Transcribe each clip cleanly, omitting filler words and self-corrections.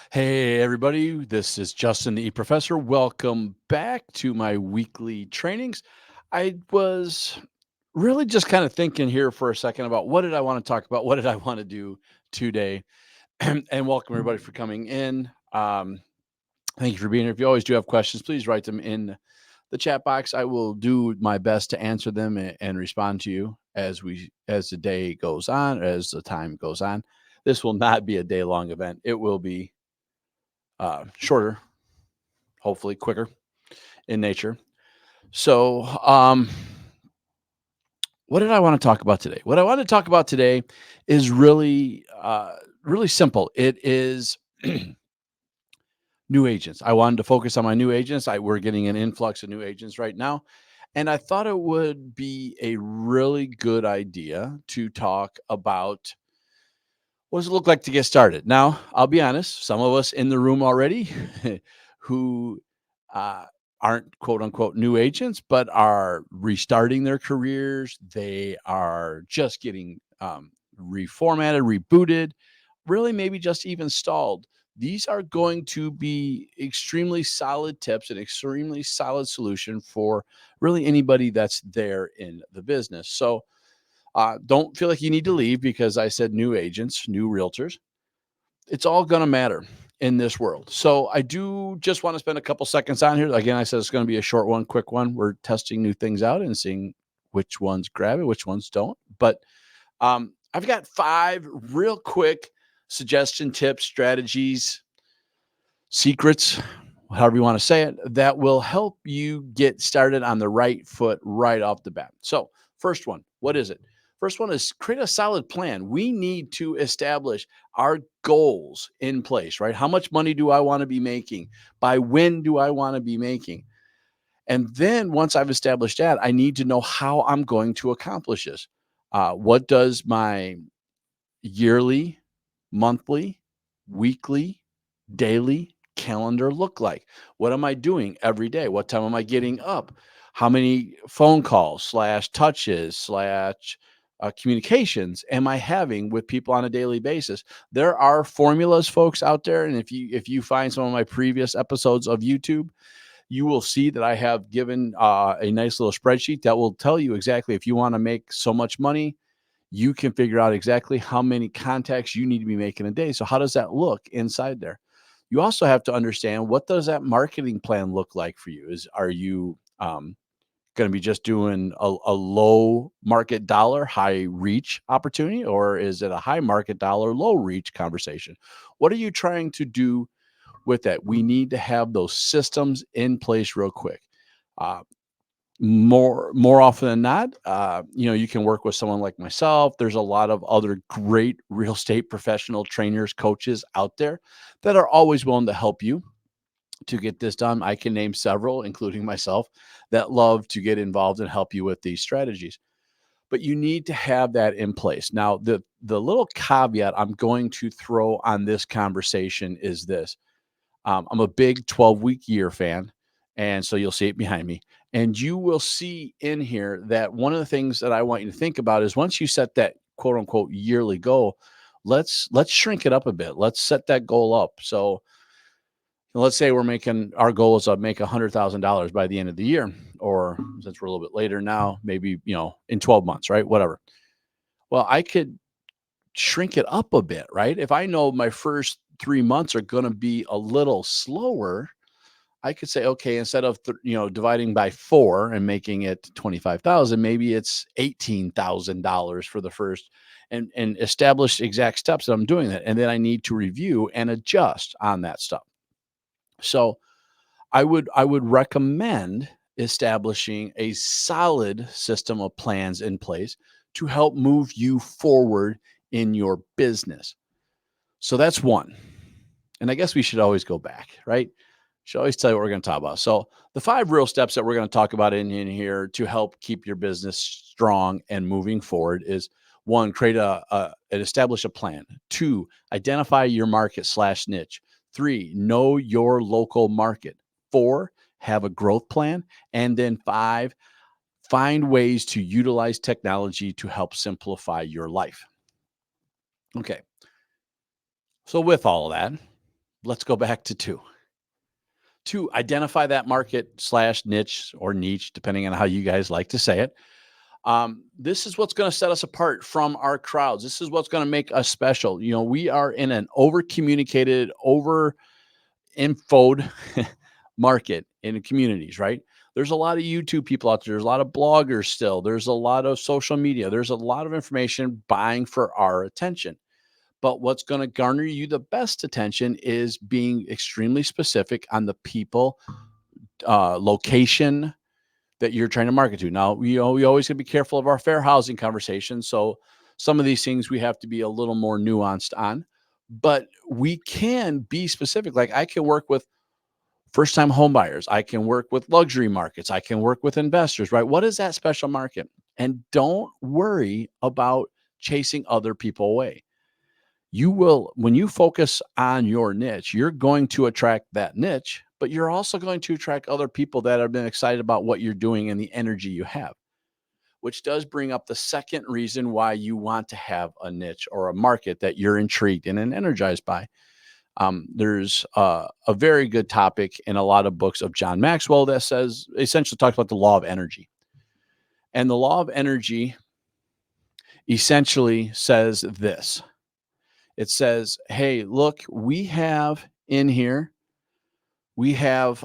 Hey, everybody, this is Justin, the eProfessor. Welcome back to my weekly trainings. I was really just kind of thinking here for a second about what did I want to talk about? What did I want to do today? And welcome everybody for coming in. Thank you for being here. If you always do have questions, please write them in the chat box. I will do my best to answer them and respond to you as the day goes on, as the time goes on. This will not be a day long event. It will be shorter, hopefully quicker in nature. So, what did I want to talk about today? What I want to talk about today is really simple. It is new agents. I wanted to focus on my new agents. We're getting an influx of new agents right now. And I thought it would be a really good idea to talk about what does it look like to get started. Now, I'll be honest, some of us in the room already who uh, aren't quote unquote new agents, but are restarting their careers. They are just getting reformatted, rebooted, really maybe just even stalled. These are going to be extremely solid tips and extremely solid solution for really anybody that's there in the business. So don't feel like you need to leave because I said new agents, new realtors. It's all going to matter in this world. So I do just want to spend a couple seconds on here. Again, I said it's going to be a short one, quick one. We're testing new things out and seeing which ones grab it, which ones don't. But I've got 5 real quick suggestion tips, strategies, secrets, however you want to say it, that will help you get started on the right foot right off the bat. So, first one, what is it? First one is create a solid plan. We need to establish our goals in place, right? How much money do I want to be making? By when do I want to be making? And then once I've established that, I need to know how I'm going to accomplish this. What does my yearly, monthly, weekly, daily calendar look like? What am I doing every day? What time am I getting up? How many phone calls slash touches slash communications am I having with people on a daily basis? There are formulas, folks, out there, and if you find some of my previous episodes of YouTube, you will see that I have given a nice little spreadsheet that will tell you exactly if you want to make so much money, you can figure out exactly how many contacts you need to be making a day. So how does that look inside there? You also have to understand, what does that marketing plan look like for you? Are you going to be just doing a low market dollar, high reach opportunity, or is it a high market dollar, low reach conversation? What are you trying to do with that? We need to have those systems in place real quick. Uh, more often than not, you can work with someone like myself. There's a lot of other great real estate professional trainers, coaches out there that are always willing to help you to get this done. I can name several, including myself, that love to get involved and help you with these strategies. But you need to have that in place. Now, the little caveat I'm going to throw on this conversation is this. I'm a big 12-week year fan. And so you'll see it behind me. And you will see in here that one of the things that I want you to think about is, once you set that quote unquote yearly goal, let's shrink it up a bit. Let's set that goal up. So let's say our goal is to make $100,000 by the end of the year, or since we're a little bit later now, maybe, in 12 months, right? Whatever. Well, I could shrink it up a bit, right? If I know my first 3 months are going to be a little slower, I could say, okay, instead of dividing by 4 and making it 25,000, maybe it's $18,000 for the first, and establish exact steps that I'm doing that, and then I need to review and adjust on that stuff. So I would recommend establishing a solid system of plans in place to help move you forward in your business. So that's one. And I guess we should always go back, right? Should always tell you what we're going to talk about. So the 5 real steps that we're going to talk about in here to help keep your business strong and moving forward is: 1, create and establish a plan. 2, identify your market slash niche. 3, know your local market. 4, have a growth plan. And then 5, find ways to utilize technology to help simplify your life. Okay. So with all of that, let's go back to two. Two, identify that market slash niche or niche, depending on how you guys like to say it. This is what's going to set us apart from our crowds. This is what's going to make us special. You know, we are in an over communicated, over infoed market in communities, right? There's a lot of YouTube people out there. There's a lot of bloggers still. There's a lot of social media. There's a lot of information vying for our attention. But what's going to garner you the best attention is being extremely specific on the people, location that you're trying to market to. Now, we always got to be careful of our fair housing conversation. So some of these things we have to be a little more nuanced on, but we can be specific. Like I can work with first time home buyers. I can work with luxury markets. I can work with investors, right? What is that special market? And don't worry about chasing other people away. You will, when you focus on your niche, you're going to attract that niche, but you're also going to attract other people that have been excited about what you're doing and the energy you have, which does bring up the second reason why you want to have a niche or a market that you're intrigued in and energized by. There's a very good topic in a lot of books of John Maxwell that says essentially talks about the law of energy. And the law of energy essentially says this. It says, hey, look, we have in here, we have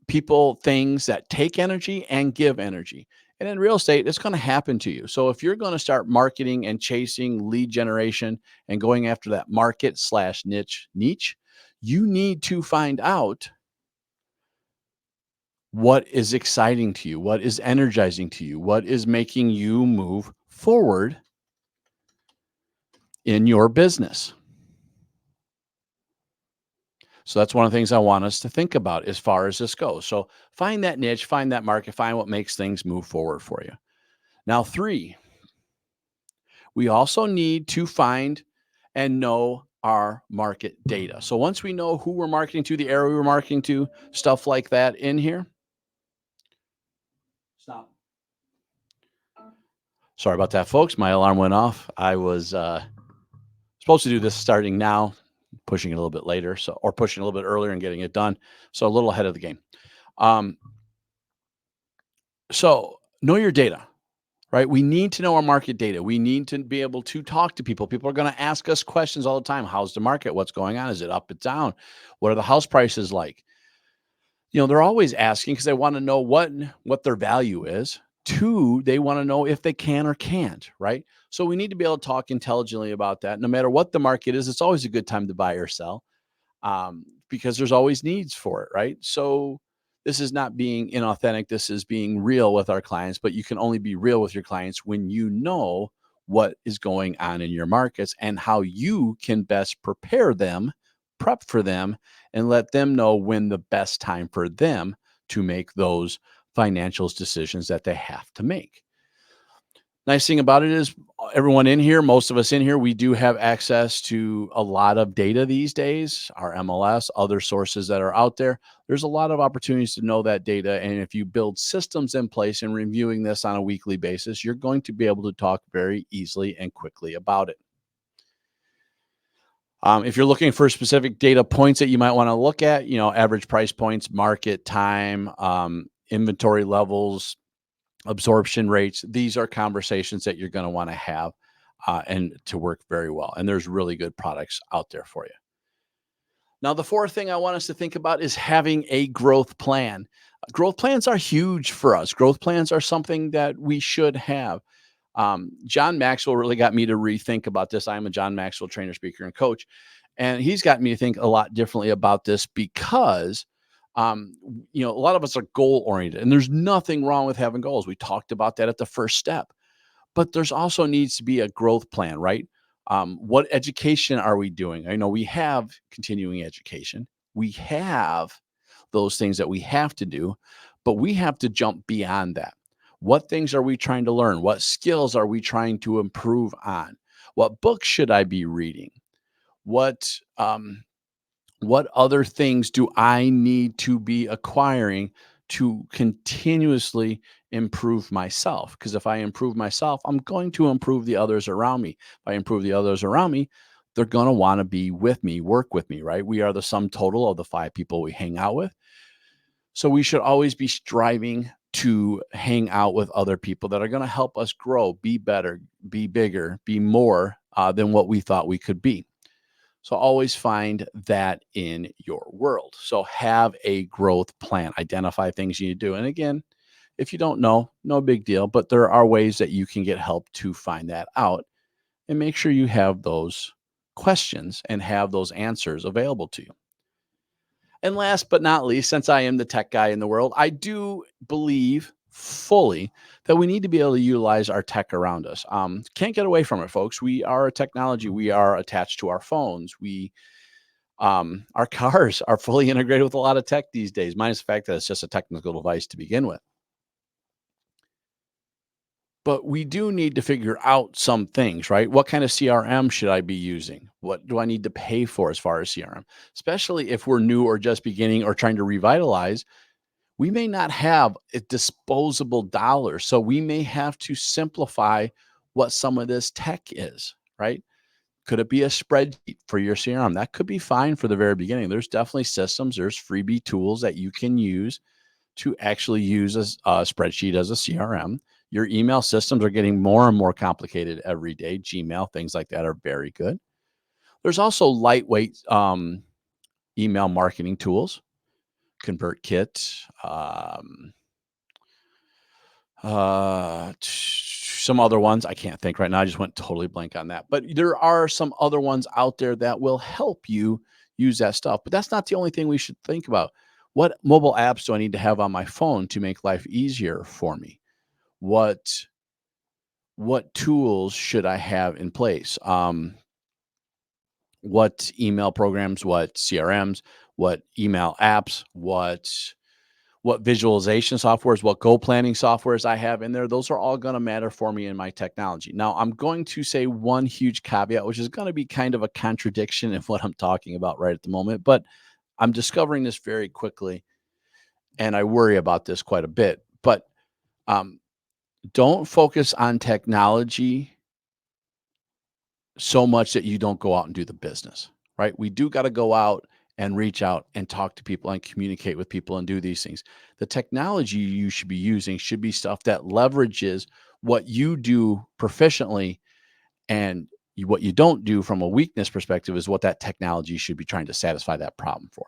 people, things that take energy and give energy. And in real estate, it's going to happen to you. So if you're going to start marketing and chasing lead generation and going after that market slash niche, you need to find out what is exciting to you, what is energizing to you, what is making you move forward in your business. So that's one of the things I want us to think about as far as this goes. So find that niche, find that market, find what makes things move forward for you. Now, three, we also need to find and know our market data. So once we know who we're marketing to, the area we're marketing to, stuff like that in here. Stop. Sorry about that, folks. My alarm went off. I was supposed to do this starting now, pushing it a little bit later, or pushing a little bit earlier and getting it done. So a little ahead of the game. So know your data, right? We need to know our market data. We need to be able to talk to people. People are going to ask us questions all the time. How's the market? What's going on? Is it up? It's down? What are the house prices like? You know, they're always asking because they want to know what their value is. Two, they want to know if they can or can't, right? So we need to be able to talk intelligently about that. No matter what the market is, it's always a good time to buy or sell, because there's always needs for it, right? So this is not being inauthentic. This is being real with our clients, but you can only be real with your clients when you know what is going on in your markets and how you can best prepare them, prep for them, and let them know when the best time for them to make those financial decisions that they have to make. Nice thing about it is everyone in here, most of us in here, we do have access to a lot of data these days, our MLS, other sources that are out there. There's a lot of opportunities to know that data. And if you build systems in place and reviewing this on a weekly basis, you're going to be able to talk very easily and quickly about it. If you're looking for specific data points that you might want to look at, you know, average price points, market time, inventory levels, absorption rates, these are conversations that you're going to want to have and to work very well. And there's really good products out there for you. Now, the fourth thing I want us to think about is having a growth plan. Growth plans are huge for us. Growth plans are something that we should have. John Maxwell really got me to rethink about this. I'm a John Maxwell trainer, speaker, and coach. And he's got me to think a lot differently about this because you know, a lot of us are goal oriented and there's nothing wrong with having goals. We talked about that at the first step, but there's also needs to be a growth plan, right? What education are we doing? I know we have continuing education. We have those things that we have to do, but we have to jump beyond that. What things are we trying to learn? What skills are we trying to improve on? What books should I be reading? What other things do I need to be acquiring to continuously improve myself? Because if I improve myself, I'm going to improve the others around me. If I improve the others around me, they're going to want to be with me, work with me, right? We are the sum total of the 5 people we hang out with. So we should always be striving to hang out with other people that are going to help us grow, be better, be bigger, be more than what we thought we could be. So always find that in your world. So have a growth plan, identify things you need to do. And again, if you don't know, no big deal, but there are ways that you can get help to find that out, and make sure you have those questions and have those answers available to you. And last but not least, since I am the tech guy in the world, I do believe fully that we need to be able to utilize our tech around us. Can't get away from it, folks. We are a technology. We are attached to our phones. Our cars are fully integrated with a lot of tech these days, minus the fact that it's just a technical device to begin with. But we do need to figure out some things, right? What kind of CRM should I be using? What do I need to pay for as far as CRM? Especially if we're new or just beginning or trying to revitalize, we may not have a disposable dollars. So we may have to simplify what some of this tech is, right? Could it be a spreadsheet for your CRM? That could be fine for the very beginning. There's definitely systems, there's freebie tools that you can use to actually use a spreadsheet as a CRM. Your email systems are getting more and more complicated every day. Gmail, things like that are very good. There's also lightweight email marketing tools, ConvertKit, some other ones. I can't think right now. I just went totally blank on that. But there are some other ones out there that will help you use that stuff. But that's not the only thing we should think about. What mobile apps do I need to have on my phone to make life easier for me? What tools should I have in place? What email programs, what CRMs, what email apps, what visualization softwares, what goal planning softwares I have in there. Those are all going to matter for me in my technology. Now, I'm going to say one huge caveat, which is going to be kind of a contradiction in what I'm talking about right at the moment, but I'm discovering this very quickly and I worry about this quite a bit. But um, don't focus on technology so much that you don't go out and do the business, right? We do got to go out and reach out and talk to people and communicate with people and do these things. The technology you should be using should be stuff that leverages what you do proficiently, and what you don't do from a weakness perspective is what that technology should be trying to satisfy that problem for.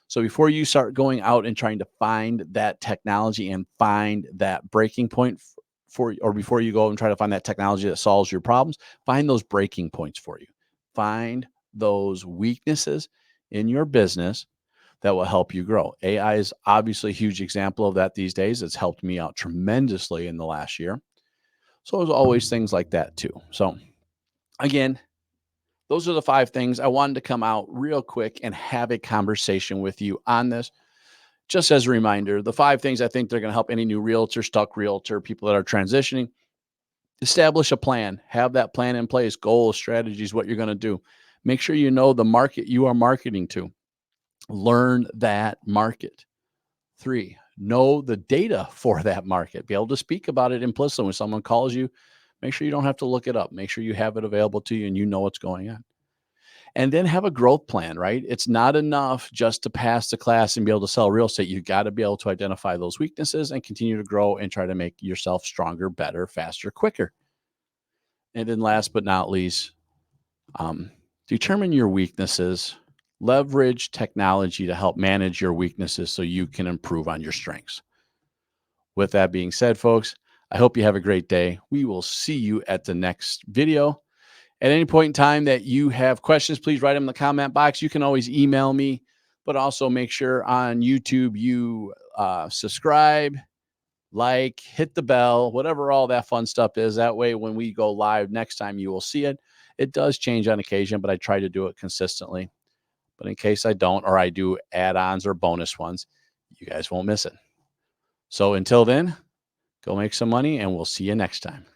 So before you start going out and trying to find that technology and find that breaking point for, or before you go and try to find that technology that solves your problems, find those breaking points for you. Find those weaknesses in your business that will help you grow. AI is obviously a huge example of that these days. It's helped me out tremendously in the last year. So there's always things like that too. So again, those are the 5 things. I wanted to come out real quick and have a conversation with you on this. Just as a reminder, the 5 things I think they're going to help any new realtor, stuck realtor, people that are transitioning. Establish a plan. Have that plan in place, goals, strategies, what you're going to do. Make sure you know the market you are marketing to. Learn that market. 3, know the data for that market. Be able to speak about it implicitly when someone calls you. Make sure you don't have to look it up. Make sure you have it available to you and you know what's going on. And then have a growth plan, right? It's not enough just to pass the class and be able to sell real estate. You got to be able to identify those weaknesses and continue to grow and try to make yourself stronger, better, faster, quicker. And then last but not least, determine your weaknesses. Leverage technology to help manage your weaknesses so you can improve on your strengths. With that being said, folks, I hope you have a great day. We will see you at the next video. At any point in time that you have questions, please write them in the comment box. You can always email me, but also make sure on YouTube you subscribe, like, hit the bell, whatever all that fun stuff is. That way, when we go live next time, you will see it. It does change on occasion, but I try to do it consistently. But in case I don't, or I do add-ons or bonus ones, you guys won't miss it. So until then, go make some money, and we'll see you next time.